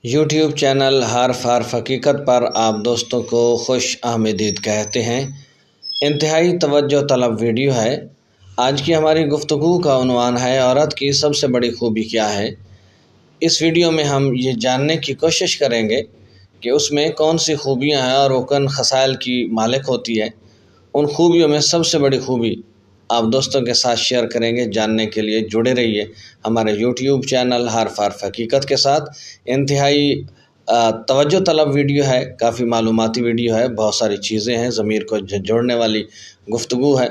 YouTube channel हर्फ हकीकत पर आप दोस्तों को खुश आमदीद कहते हैं। इंतहाई तवज्जो तलब वीडियो है। आज की हमारी गुफ्तगू का उन्वान है औरत की सबसे बड़ी खूबी क्या है। इस वीडियो में हम ये जानने की कोशिश करेंगे कि उसमें कौन सी खूबियाँ हैं और वो कौन खसाइल की मालिक होती है। उन खूबियों में सबसे बड़ी खूबी आप दोस्तों के साथ शेयर करेंगे। जानने के लिए जुड़े रहिए हमारे यूट्यूब चैनल हर्फ हकीकत के साथ। इंतहाई तवज्जो तलब वीडियो है, काफ़ी मालूमाती वीडियो है, बहुत सारी चीज़ें हैं, ज़मीर को जोड़ने वाली गुफ्तगू है।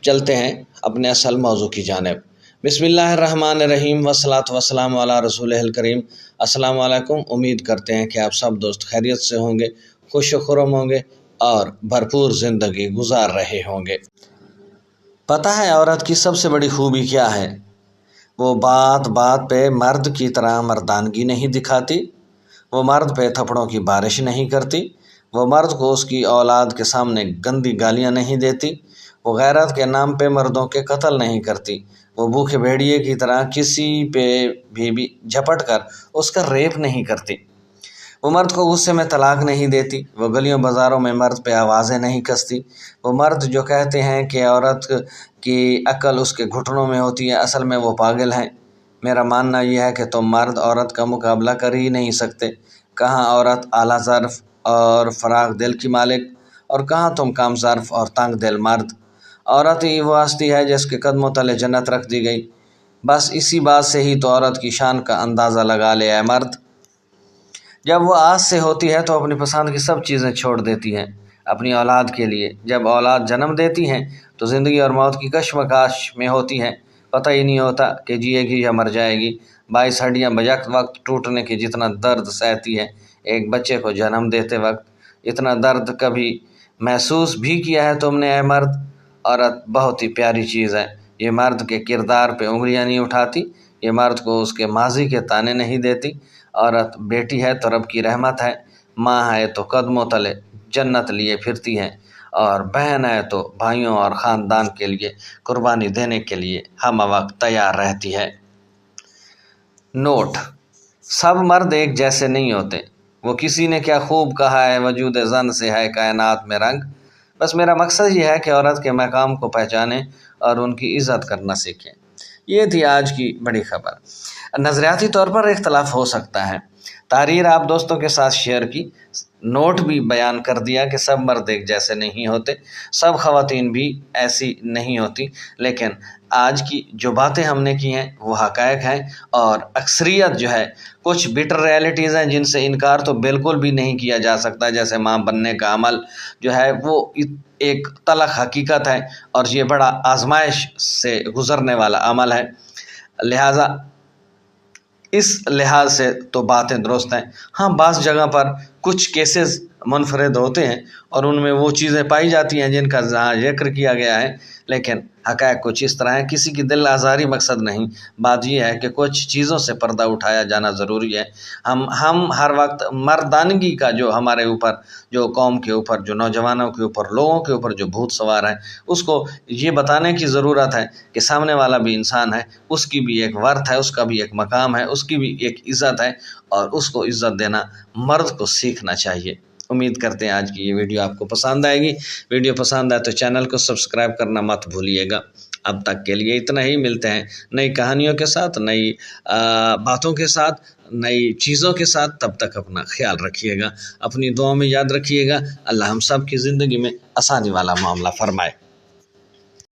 चलते हैं अपने असल मौजू की जानिब। बिस्मिल्लाहिर्रहमानिर्रहीम वस्सलातु वस्सलामु अला रसूलिल करीम। अस्सलामु अलैकुम। उम्मीद करते हैं कि आप सब दोस्त खैरियत से होंगे, खुश खुर्रम होंगे और भरपूर ज़िंदगी गुजार रहे होंगे। पता है औरत की सबसे बड़ी खूबी क्या है? वो बात बात पे मर्द की तरह मर्दानगी नहीं दिखाती, वो मर्द पे थप्पड़ों की बारिश नहीं करती, वो मर्द को उसकी औलाद के सामने गंदी गालियाँ नहीं देती, वो गैरत के नाम पे मर्दों के कत्ल नहीं करती, वो भूखे भेड़िए की तरह किसी पे भी झपट कर उसका रेप नहीं करती, वो मर्द को गुस्से में तलाक नहीं देती, वो गलियों बाज़ारों में मर्द पे आवाज़ें नहीं कसती। वो मर्द जो कहते हैं कि औरत की अक्ल उसके घुटनों में होती है, असल में वो पागल हैं। मेरा मानना यह है कि तुम मर्द औरत का मुकाबला कर ही नहीं सकते। कहाँ औरत आला ज़र्फ़ और फ़राग दिल की मालिक, और कहाँ तुम कम ज़र्फ़ और तंग दिल मर्द। औरत ही वो हस्ती है जिसके कदमों तले जन्नत रख दी गई। बस इसी बात से ही तो औरत की शान का अंदाज़ा लगा ले है मर्द। जब वो आज से होती है तो अपनी पसंद की सब चीज़ें छोड़ देती हैं अपनी औलाद के लिए। जब औलाद जन्म देती हैं तो ज़िंदगी और मौत की कश्मकश में होती हैं। पता ही नहीं होता कि जिएगी या मर जाएगी। 22 हड्डियाँ बजक वक्त टूटने की जितना दर्द सहती है एक बच्चे को जन्म देते वक्त, इतना दर्द कभी महसूस भी किया है तुमने ऐ मर्द? औरत बहुत ही प्यारी चीज़ है। ये मर्द के किरदार पे उंगलियां नहीं उठाती, ये मर्द को उसके माजी के ताने नहीं देती। औरत बेटी है तो रब की रहमत है, माँ है तो कदमों तले जन्नत लिए फिरती है, और बहन है तो भाइयों और ख़ानदान के लिए कुर्बानी देने के लिए हम वक्त तैयार रहती है। नोट: सब मर्द एक जैसे नहीं होते। वो किसी ने क्या खूब कहा है, वजूद ज़न से है कायनात में रंग। बस मेरा मकसद ये है कि औरत के मकाम को पहचानें और उनकी इज़्ज़त करना सीखें। ये थी आज की बड़ी खबर। नज़रियाती तौर पर इख्तलाफ हो सकता है, तारीर आप दोस्तों के साथ शेयर की, नोट भी बयान कर दिया कि सब मर्द एक जैसे नहीं होते, सब ख़वातीन भी ऐसी नहीं होती। लेकिन आज की जो बातें हमने की हैं वो हक़ाइक़ हैं, और अक्सरियत जो है कुछ बिटर रियलिटीज़ हैं जिनसे इनकार तो बिल्कुल भी नहीं किया जा सकता। जैसे माँ बनने का अमल जो है वो एक तलख़ हकीकत है और ये बड़ा आजमाइश से गुज़रने वाला अमल है। लिहाजा इस लिहाज से तो बातें दुरुस्त हैं। हाँ, बाज़ जगह पर कुछ केसेस मुनफरद होते हैं और उनमें वो चीज़ें पाई जाती हैं जिनका जहाँ ज़िक्र किया गया है, लेकिन हक़ाइक़ कुछ इस तरह है। किसी की दिल आज़ारी मकसद नहीं, बात यह है कि कुछ चीज़ों से पर्दा उठाया जाना ज़रूरी है। हम हर वक्त मर्दानगी का जो हमारे ऊपर, जो कौम के ऊपर, जो नौजवानों के ऊपर, लोगों के ऊपर जो भूत सवार है, उसको ये बताने की ज़रूरत है कि सामने वाला भी इंसान है, उसकी भी एक वर्थ है, उसका भी एक मकाम है, उसकी भी एक इज़्ज़त है, और उसको इज़्ज़त देना मर्द को सीखना चाहिए। उम्मीद करते हैं आज की ये वीडियो आपको पसंद आएगी। वीडियो पसंद आए तो चैनल को सब्सक्राइब करना मत भूलिएगा। अब तक के लिए इतना ही। मिलते हैं नई कहानियों के साथ, नई बातों के साथ, नई चीज़ों के साथ। तब तक अपना ख्याल रखिएगा, अपनी दुआओं में याद रखिएगा। अल्लाह हम सब की ज़िंदगी में आसानी वाला मामला फरमाए।